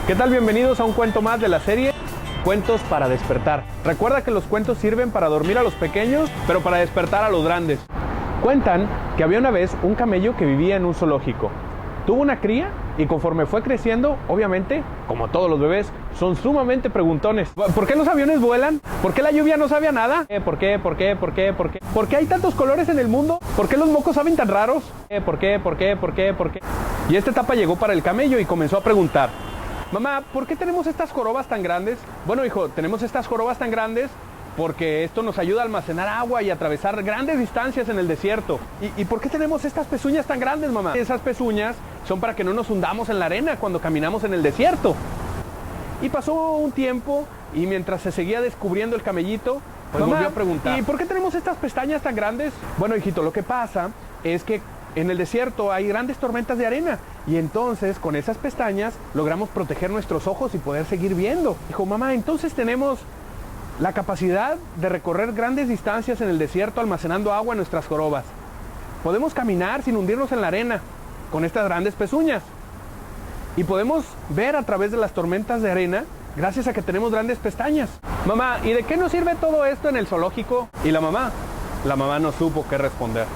¿Qué tal? Bienvenidos a un cuento más de la serie Cuentos para despertar. Recuerda que los cuentos sirven para dormir a los pequeños, pero para despertar a los grandes. Cuentan que había una vez un camello que vivía en un zoológico. Tuvo una cría y conforme fue creciendo, obviamente, como todos los bebés, son sumamente preguntones. ¿Por qué los aviones vuelan? ¿Por qué la lluvia no sabe a nada? ¿Por qué? ¿Por qué? ¿Por qué? ¿Por qué? ¿Por qué hay tantos colores en el mundo? ¿Por qué los mocos saben tan raros? ¿Por qué? ¿Por qué? ¿Por qué? ¿Por qué? Y esta etapa llegó para el camello y comenzó a preguntar: mamá, ¿por qué tenemos estas jorobas tan grandes? Bueno, hijo, tenemos estas jorobas tan grandes porque esto nos ayuda a almacenar agua y atravesar grandes distancias en el desierto. ¿Y por qué tenemos estas pezuñas tan grandes, mamá? Esas pezuñas son para que no nos hundamos en la arena cuando caminamos en el desierto. Y pasó un tiempo y mientras se seguía descubriendo el camellito, pues mamá, volvió a preguntar: ¿y por qué tenemos estas pestañas tan grandes? Bueno, hijito, lo que pasa es que en el desierto hay grandes tormentas de arena y entonces con esas pestañas logramos proteger nuestros ojos y poder seguir viendo. Dijo: mamá, entonces tenemos la capacidad de recorrer grandes distancias en el desierto almacenando agua en nuestras jorobas. Podemos caminar sin hundirnos en la arena con estas grandes pezuñas. Y podemos ver a través de las tormentas de arena gracias a que tenemos grandes pestañas. Mamá, ¿y de qué nos sirve todo esto en el zoológico? Y la mamá no supo qué responder.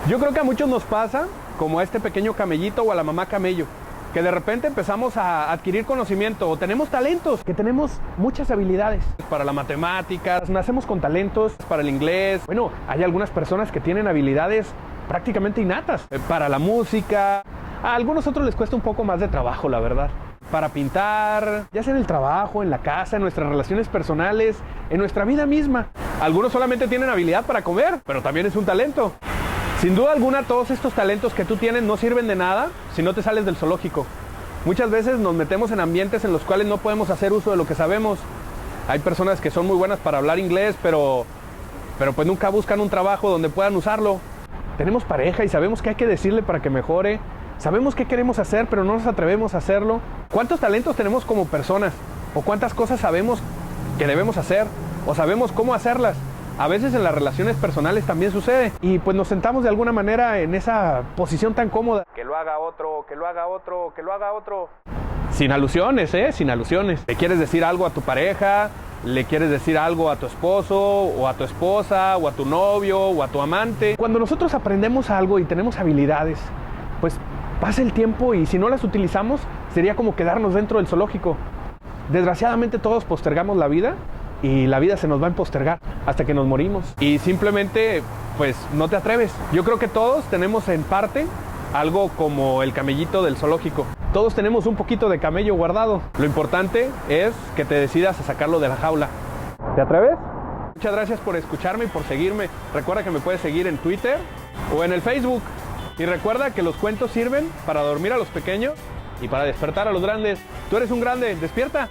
Yo creo que a muchos nos pasa como a este pequeño camellito o a la mamá camello, que de repente empezamos a adquirir conocimiento o tenemos talentos, que tenemos muchas habilidades para la matemática, nacemos con talentos para el inglés. Bueno, hay algunas personas que tienen habilidades prácticamente innatas para la música. A algunos otros les cuesta un poco más de trabajo, la verdad. Para pintar, ya sea en el trabajo, en la casa, en nuestras relaciones personales, en nuestra vida misma. Algunos solamente tienen habilidad para comer, pero también es un talento. Sin duda alguna, todos estos talentos que tú tienes no sirven de nada si no te sales del zoológico. Muchas veces nos metemos en ambientes en los cuales no podemos hacer uso de lo que sabemos. Hay personas que son muy buenas para hablar inglés, pero pues nunca buscan un trabajo donde puedan usarlo. Tenemos pareja y sabemos qué hay que decirle para que mejore. Sabemos qué queremos hacer, pero no nos atrevemos a hacerlo. ¿Cuántos talentos tenemos como personas? ¿O cuántas cosas sabemos que debemos hacer? ¿O sabemos cómo hacerlas? A veces en las relaciones personales también sucede. Y pues nos sentamos de alguna manera en esa posición tan cómoda. Que lo haga otro, que lo haga otro, que lo haga otro. Sin alusiones, sin alusiones. ¿Le quieres decir algo a tu pareja? ¿Le quieres decir algo a tu esposo o a tu esposa o a tu novio o a tu amante? Cuando nosotros aprendemos algo y tenemos habilidades, pues pasa el tiempo y si no las utilizamos sería como quedarnos dentro del zoológico. Desgraciadamente todos postergamos la vida y la vida se nos va a postergar hasta que nos morimos. Y simplemente, pues, no te atreves. Yo creo que todos tenemos en parte algo como el camellito del zoológico. Todos tenemos un poquito de camello guardado. Lo importante es que te decidas a sacarlo de la jaula. ¿Te atreves? Muchas gracias por escucharme y por seguirme. Recuerda que me puedes seguir en Twitter o en el Facebook. Y recuerda que los cuentos sirven para dormir a los pequeños y para despertar a los grandes. Tú eres un grande, despierta.